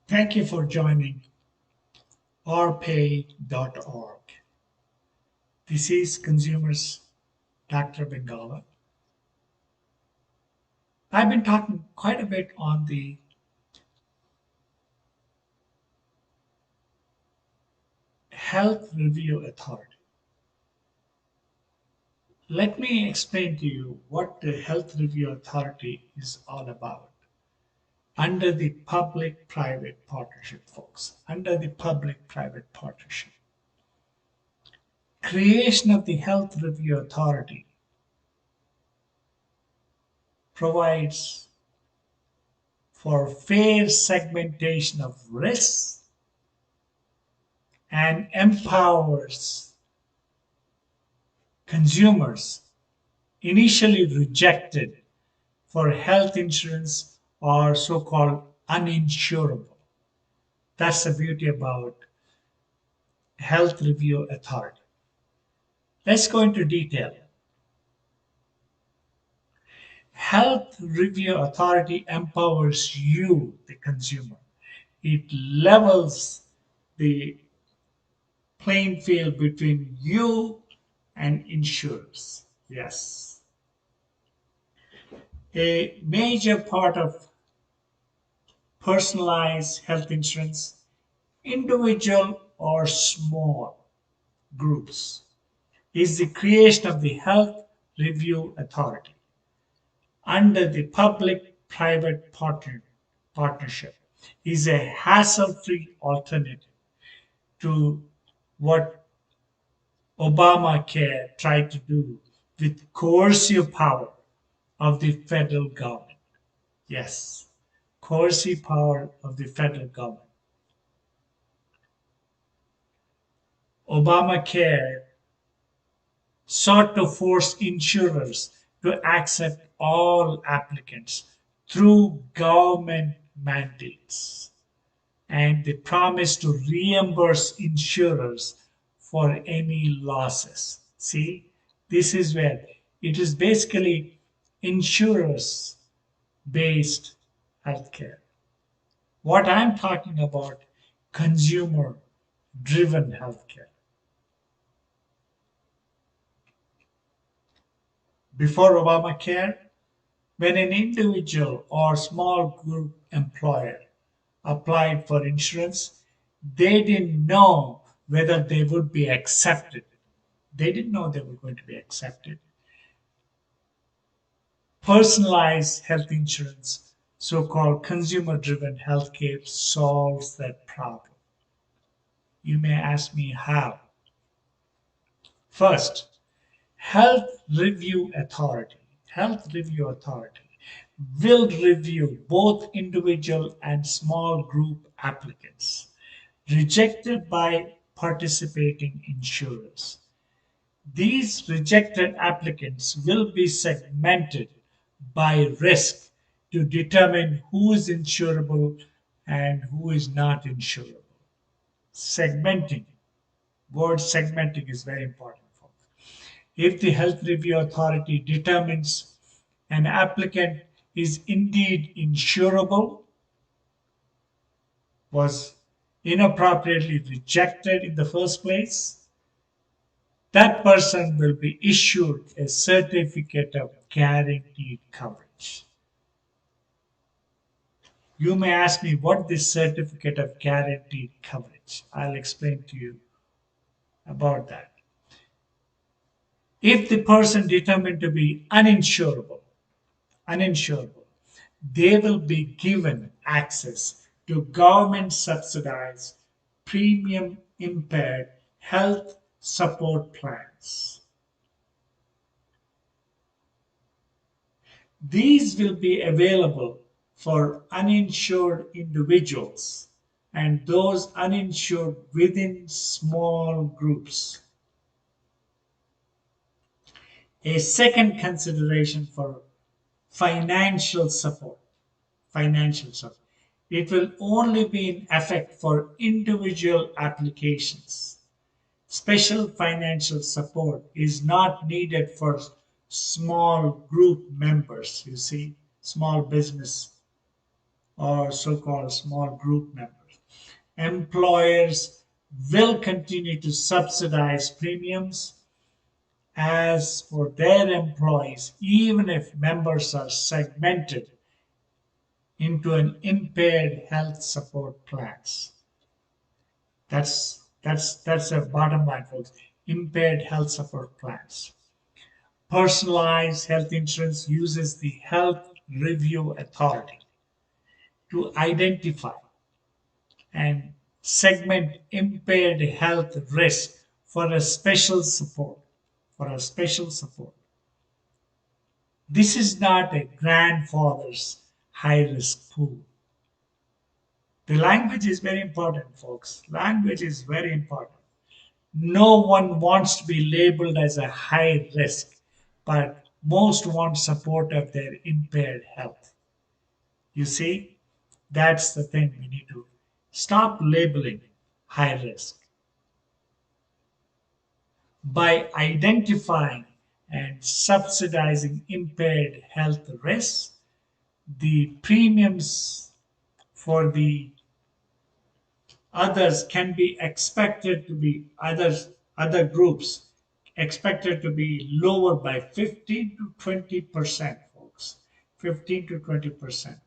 Thank you for joining rpay.org. This is Consumers Dr. Bengala. I've been talking quite a bit on the Health Review Authority. Let me explain to you what the Health Review Authority is all about. Under the public private partnership, folks, under the public private partnership, creation of the Health Review Authority provides for fair segmentation of risks and empowers consumers initially rejected for health insurance or so-called uninsurable. That's the beauty about Health Review Authority. Let's go into detail. Health Review Authority empowers you, the consumer. It levels the playing field between you and insurers. Yes. A major part of personalized health insurance, individual or small groups, is the creation of the Health Review Authority under the public-private partnership is a hassle-free alternative to what Obamacare tried to do with coercive power of the federal government. Yes, coercive power of the federal government. Obamacare sought to force insurers to accept all applicants through government mandates, and they promised to reimburse insurers for any losses. See, this is where it is basically insurers based healthcare. What I'm talking about, consumer driven healthcare. Before Obamacare, when an individual or small group employer applied for insurance, they didn't know whether they would be accepted. They didn't know they were going to be accepted. Personalized health insurance, so called consumer driven healthcare, solves that problem. You may ask me how. First, Health Review Authority will review both individual and small group applicants rejected by participating insurers. These rejected applicants will be segmented by risk to determine who is insurable and who is not insurable. Segmenting, word segmenting is very important, folks. If the Health Review Authority determines an applicant is indeed insurable, was inappropriately rejected in the first place, that person will be issued a certificate of guaranteed coverage. You may ask me what this certificate of guaranteed coverage. I'll explain to you about that. If the person determined to be uninsurable, they will be given access to government subsidized premium impaired health support plans. These will be available for uninsured individuals and those uninsured within small groups. A second consideration for financial support. Financial support. It will only be in effect for individual applications. Special financial support is not needed for small group members, you see, small business or so-called small group members. Employers will continue to subsidize premiums as for their employees, even if members are segmented into an impaired health support plans. That's a bottom line, folks. Impaired health support plans. Personalized health insurance uses the Health Review Authority to identify and segment impaired health risk for a special support. For a special support. This is not a grandfather's high risk pool. The language is very important, folks. Language is very important. No one wants to be labeled as a high risk, but most want support of their impaired health. You see, that's the thing we need to stop labeling high risk. By identifying and subsidizing impaired health risks, the premiums for the others can be expected to be other groups expected to be lower by 15 to 20%, folks. 15 to 20%.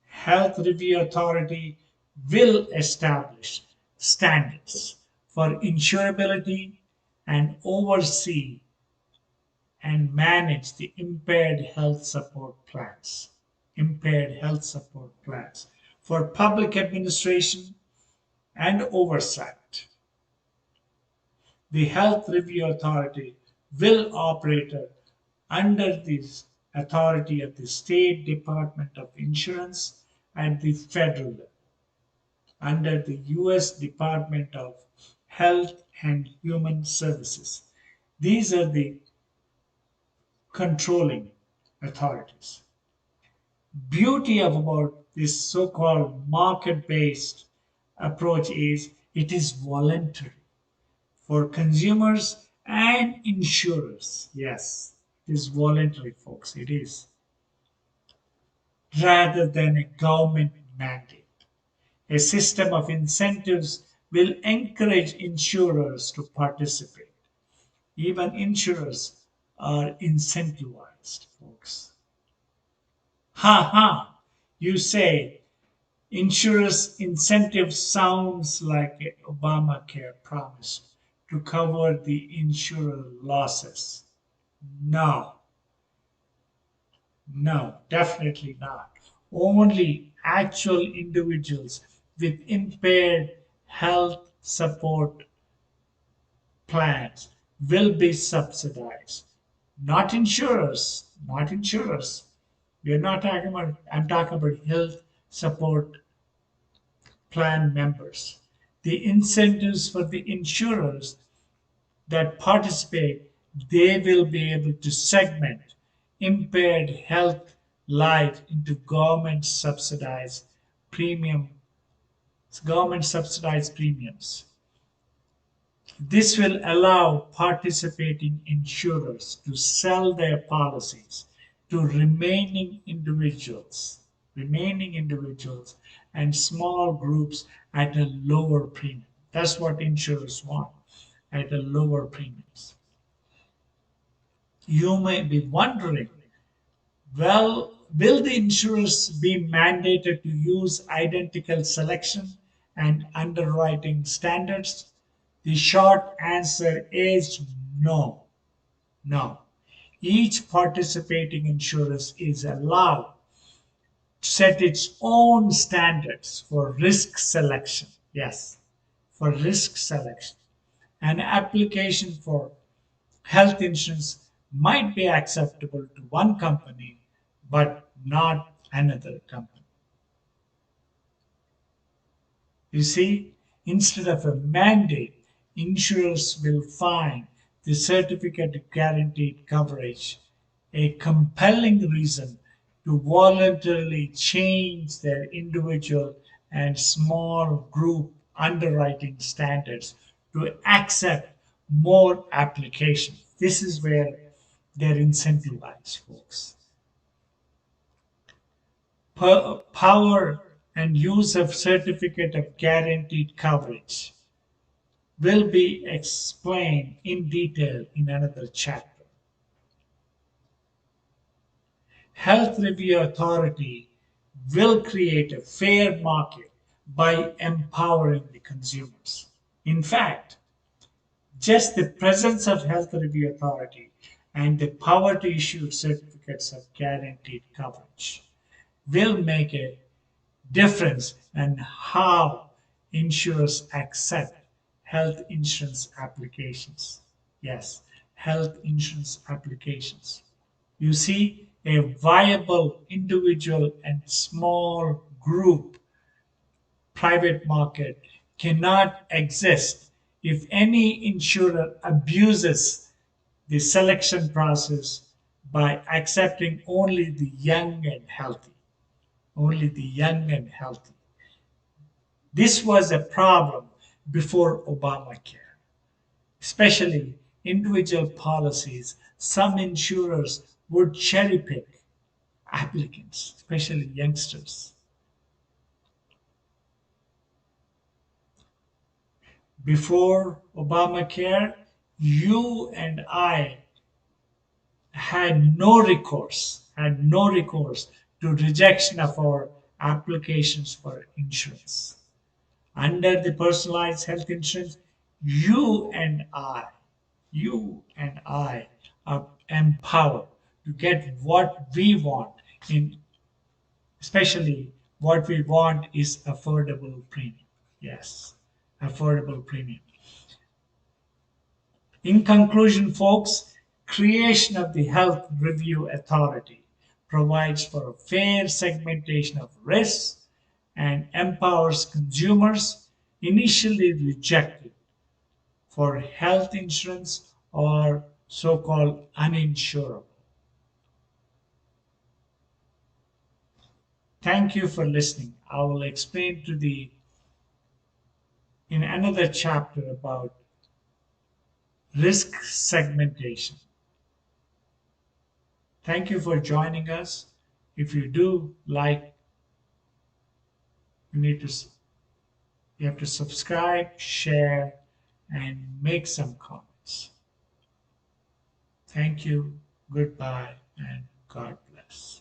Health Review Authority will establish standards for insurability and oversee and manage the impaired health support plans. Impaired health support plans for public administration and oversight. The Health Review Authority will operate under the authority of the State Department of Insurance and the federal level, under the U.S. Department of Health and Human Services. These are the controlling authorities. Beauty of about this so-called market-based approach is it is voluntary for consumers and insurers. Yes, it is voluntary, folks. It is rather than a government mandate. A system of incentives will encourage insurers to participate. Even insurers are incentivized, folks. Ha ha! You say insurers incentive sounds like an Obamacare promise to cover the insurer losses. No, no, definitely not. Only actual individuals with impaired health support plans will be subsidized. Not insurers, not insurers. We're not talking about, I'm talking about health support plan members. The incentives for the insurers that participate, they will be able to segment impaired health life into premium, government subsidized premiums. This will allow participating insurers to sell their policies to remaining individuals and small groups at a lower premium. That's what insurers want, at a lower premiums. You may be wondering, well, will the insurers be mandated to use identical selection and underwriting standards? The short answer is no. No. Each participating insurer is allowed to set its own standards for risk selection. Yes, for risk selection. An application for health insurance might be acceptable to one company, but not another company. You see, instead of a mandate, insurers will find the certificate of guaranteed coverage a compelling reason to voluntarily change their individual and small group underwriting standards to accept more applications. This is where they're incentivized, folks. Power and use of certificate of guaranteed coverage will be explained in detail in another chapter. Health Review Authority will create a fair market by empowering the consumers. In fact, just the presence of Health Review Authority and the power to issue certificates of guaranteed coverage will make a difference in how insurers accept health insurance applications. Yes, health insurance applications. You see, a viable individual and small group private market cannot exist if any insurer abuses the selection process by accepting only the young and healthy. Only the young and healthy. This was a problem before Obamacare, especially individual policies. Some insurers would cherry pick applicants, especially youngsters. Before Obamacare, you and I had no recourse to rejection of our applications for insurance. Under the personalized health insurance, you and I, you and I are empowered to get what we want in especially what we want is affordable premium. Yes, affordable premium. In conclusion, folks, creation of the Health Review Authority provides for a fair segmentation of risks and empowers consumers initially rejected for health insurance or so-called uninsurable. Thank you for listening. I will explain in another chapter about risk segmentation. Thank you for joining us. If you do like, you need to you have to subscribe, share, and make some comments. Thank you. Goodbye, and God bless.